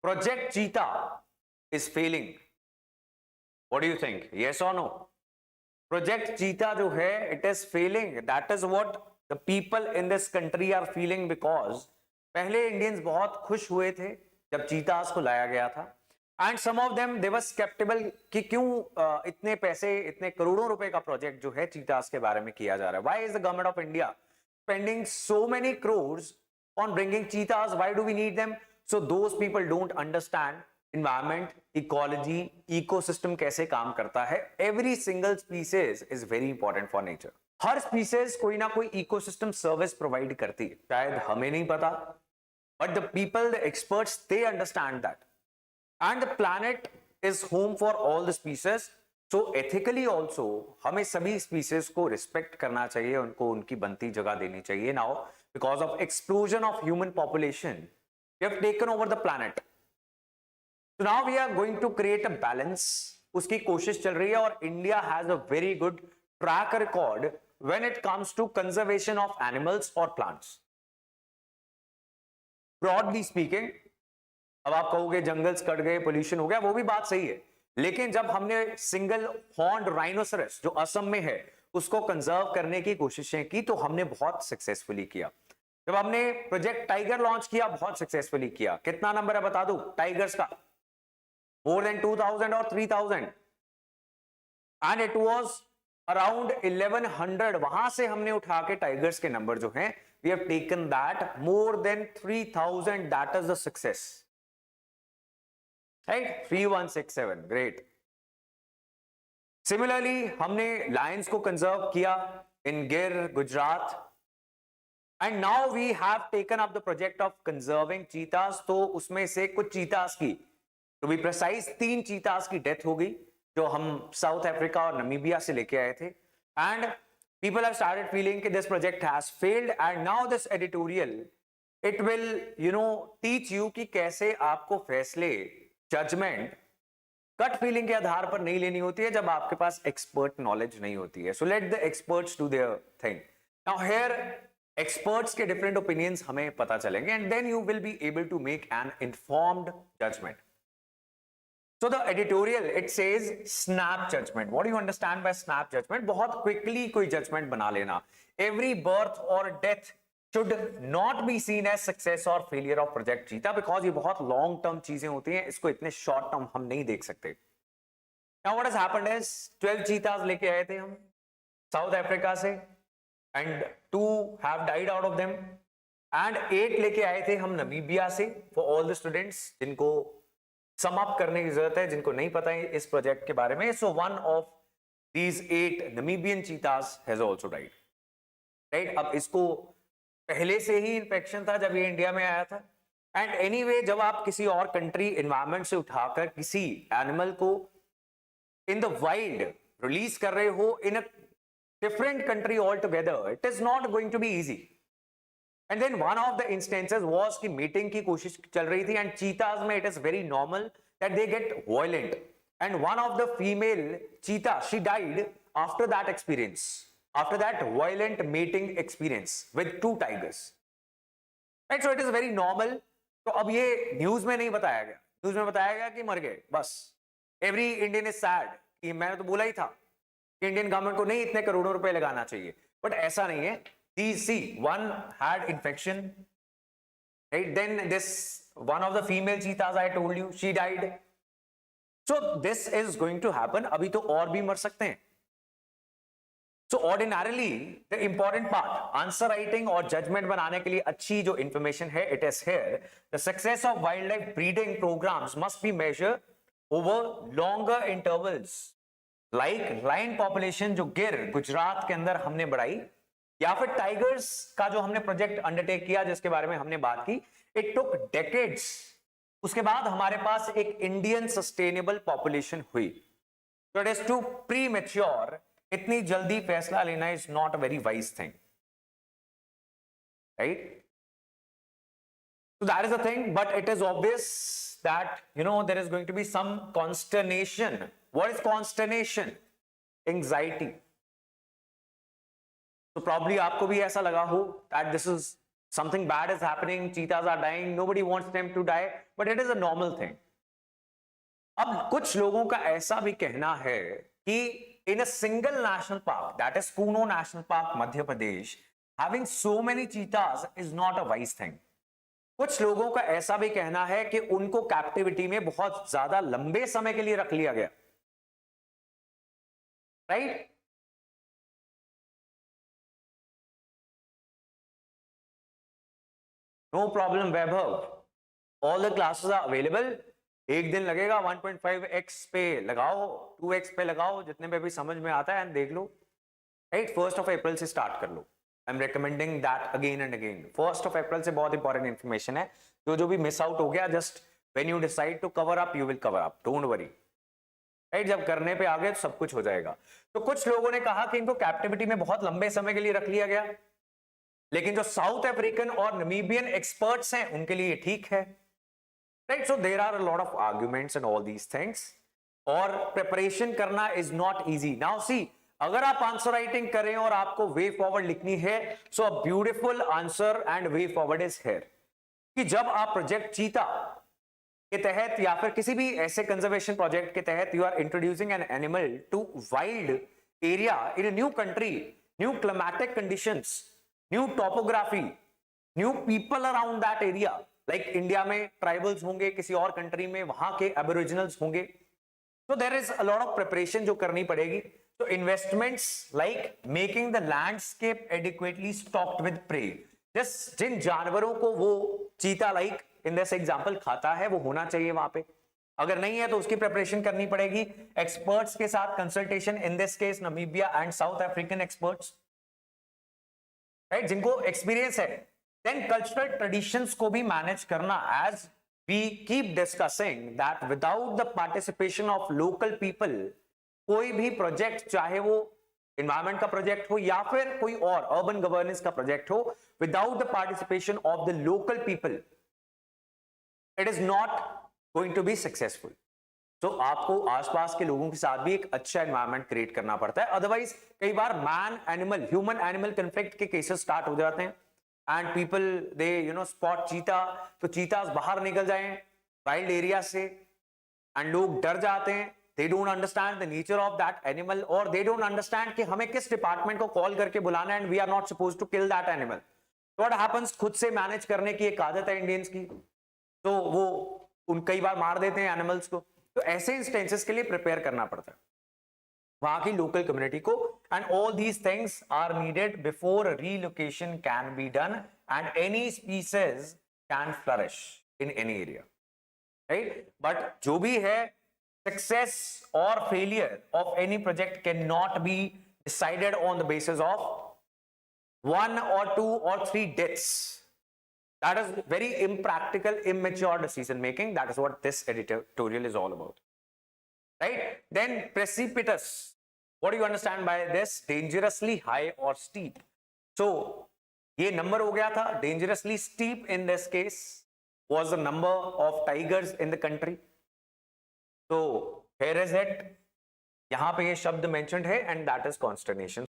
Project Cheetah is failing. What do you think? Yes or no? Project Cheetah जो है, it is failing. That is what the people in this country are feeling because पहले Indians बहुत खुश हुए थे जब चीतास को लाया गया था and some of them they were skeptical कि क्यों इतने पैसे, इतने करोड़ों रुपए का प्रोजेक्ट जो है चीतास के बारे में किया जा रहा है. Why is the government of India spending so many crores on bringing cheetahs? Why do we need them? So those people don't understand environment, ecology, ecosystem कैसे काम करता है. Every single species is very important for nature. Her species कोई ना कोई ecosystem service provide करती है. शायद हमें नहीं पता, but the people, the experts, they understand that. And the planet is home for all the species. So ethically also हमें सभी species को respect करना चाहिए, उनको उनकी बनती जगह देनी चाहिए. Now because of explosion of human population, we have taken over the planet. So now we are going to create a balance. उसकी कोशिश चल रही है और India has a very good track record when it comes to conservation of animals or plants. Broadly speaking, अब आप कहोगे jungles cut गए, पोल्यूशन हो गया, वो भी बात सही है. लेकिन जब हमने सिंगल हॉर्न्ड राइनोसरस जो असम में है उसको कंजर्व करने की कोशिशें की तो हमने बहुत सक्सेसफुली किया. जब हमने प्रोजेक्ट टाइगर लॉन्च किया बहुत सक्सेसफुली किया. कितना नंबर है बता दूं टाइगर्स का? मोर देन 2000 और 3000 एंड इट वाज अराउंड 1100. वहां से हमने उठा के टाइगर्स के नंबर जो हैं we have taken that more than 3000. That is the success, right? 3167, great. Similarly हमने लायंस को कंजर्व किया in Gir, Gujarat. And now we have taken up the project of conserving cheetahs. तो उसमें से कुछ चीतास की, टू बी प्रिसाइज 3 चीतास की डेथ हो गई जो हम साउथ अफ्रीका और नमीबिया से लेके आए थे. And people have started feeling कि this project has failed. And now this editorial it will teach you कि कैसे आपको फैसले, जजमेंट कट फीलिंग के आधार पर नहीं लेनी होती है जब आपके पास एक्सपर्ट नॉलेज नहीं होती है. So let the experts do their thing. Now here experts के डिफरेंट ओपिनियंस हमें पता चलेंगे and then you will be able to make an informed judgement. So the editorial it says snap judgment. What do you understand by snap judgment? बहुत quickly कोई judgment बना लेना. Every birth or death should not be seen as success or failure of project cheetah because ये बहुत long term चीजें होती हैं, इसको इतने short term हम नहीं देख सकते. Now what has happened is 12 cheetahs लेके आए थे हम साउथ अफ्रीका से and 2 have died out of them and 8 लेके आए थे हम नमीबिया से. For all the students जिनको सम अप करने की जरूरत है, जिनको नहीं पता है इस प्रोजेक्ट के बारे में. So one of these 8 Namibian cheetahs has also died, right? अब इसको पहले से ही इन्फेक्शन था जब ये इंडिया में आया था. एंड एनीवे जब आप किसी और कंट्री एनवायरमेंट से उठाकर किसी एनिमल को इन द वाइल्ड रिलीज कर रहे हो in a different country all together, it is not going to be easy. And then one of the instances was कि मीटिंग की कोशिश चल रही थी and cheetahs में it is very normal that they get violent and one of the female cheetah she died after that experience, after that violent mating experience with 2 tigers, right? So it is very normal. तो अब ये news में नहीं बताया गया, news में बताया गया कि मर गए बस. एवरी इंडियन इज सैड कि मैंने तो बोला ही था कि इंडियन गवर्नमेंट को नहीं इतने करोड़ों रुपए लगाना चाहिए, बट ऐसा नहीं है. See, one had infection, right? Then this one of the female cheetahs I told you, she died. So this is going to happen. अभी तो और भी मर सकते हैं. So ordinarily the important part, answer writing और judgment बनाने के लिए अच्छी जो information है, it is here. The success of wildlife breeding programs must be measured over longer intervals. Like lion population जो गिर गुजरात के अंदर हमने बढ़ाई, या फिर टाइगर्स का जो हमने प्रोजेक्ट अंडरटेक किया जिसके बारे में हमने बात की, इट टुक डेकेड्स. उसके बाद हमारे पास एक इंडियन सस्टेनेबल पॉपुलेशन हुई. So it is too premature. इतनी जल्दी फैसला लेना is not a very wise thing, right? So that is a thing, but it is obvious that there is going to be some consternation. What is consternation? Anxiety. तो probably आपको भी ऐसा लगा हो that this is something bad is happening, cheetahs are dying, nobody wants them to die, but it is a normal thing. अब कुछ लोगों का ऐसा भी कहना है कि in a single national park, that is Kuno National Park, Madhya Pradesh, having so many cheetahs is not a wise thing. कुछ लोगों का ऐसा भी कहना है कि उनको कैप्टिविटी में बहुत ज्यादा लंबे समय के लिए रख लिया गया, right? No problem Vaibhav, all the classes are available. एक दिन लगेगा, 1.5x पे लगाओ, 2x पे लगाओ, जितने पे भी समझ में आता है एंड देख लो, राइट? 1 अप्रैल से स्टार्ट कर लो. I am recommending that again and again. 1 अप्रैल से बहुत इंपॉर्टेंट इंफॉर्मेशन है. जो भी मिस आउट हो गया, just when you decide to cover up, you will cover up, don't worry, right? जब करने पे आ गए तो सब कुछ हो जाएगा. तो कुछ लोगों ने कहा कि इनको कैप्टिविटी में बहुत लंबे समय के लिए रख लिया गया, लेकिन जो साउथ अफ्रीकन और नमीबियन एक्सपर्ट्स हैं उनके लिए ठीक है, right? So there are a lot of arguments and all these things. और प्रिपरेशन करना is not easy. Now see, अगर आप आंसर राइटिंग करें और आपको वे फॉरवर्ड लिखनी है, so a beautiful answer and way forward is here. कि जब आप प्रोजेक्ट चीता के तहत या फिर किसी भी ऐसे कंजर्वेशन प्रोजेक्ट के तहत you are introducing an animal to wild area in a new country, new climatic conditions, new topography, new people around that area, like India में ट्राइबल्स होंगे, किसी और कंट्री में वहां के एबोरिजिनल्स होंगे. So there is a lot of preparation जो करनी पड़ेगी. So investments like making the landscape adequately stocked with prey. Just जिन जानवरों को वो चीता like in this example खाता है, वो होना चाहिए वहां पे. अगर नहीं है तो उसकी प्रिपरेशन करनी पड़ेगी. एक्सपर्ट्स के साथ consultation, in this case Namibia and south African experts, right, जिनको एक्सपीरियंस है. देन कल्चरल ट्रेडिशंस को भी मैनेज करना, as we keep discussing that without the participation of local people, कोई भी प्रोजेक्ट, चाहे वो एनवायरमेंट का प्रोजेक्ट हो या फिर कोई और अर्बन गवर्नेंस का प्रोजेक्ट हो, without the participation of the local people, it is not going to be successful. तो आपको आसपास के लोगों के साथ भी एक अच्छा एनवायरमेंट क्रिएट करना पड़ता है. अदरवाइज कई बार man animal, human animal conflict के केसेस स्टार्ट हो जाते हैं. And people they spot cheetah, तो cheetahs बाहर निकल जाएं वाइल्ड एरिया से, and लोग डर जाते हैं. They don't understand the nature of that animal, or they don't understand कि हमें किस डिपार्टमेंट को कॉल करके बुलाना है, and we are not supposed to kill that animal. What happens, खुद से मैनेज करने की एक आदत है इंडियंस की, तो वो कई बार मार देते हैं एनिमल्स को. तो ऐसे इंस्टेंसेस के लिए प्रिपेयर करना पड़ता है वहां की लोकल कम्युनिटी को. And all these things are needed before relocation can be done and any species can flourish in any area, right? But जो भी है, सक्सेस और failure of any project can not be decided on the basis of 1 or 2 or 3 deaths. That is very impractical, immature decision making. That is what this editorial is all about, right? Then precipitous. What do you understand by this? Dangerously high or steep. So ये number हो गया था. Dangerously steep in this case was the number of tigers in the country. So here is it. यहां पे ये शब्द mentioned है, and that is consternation.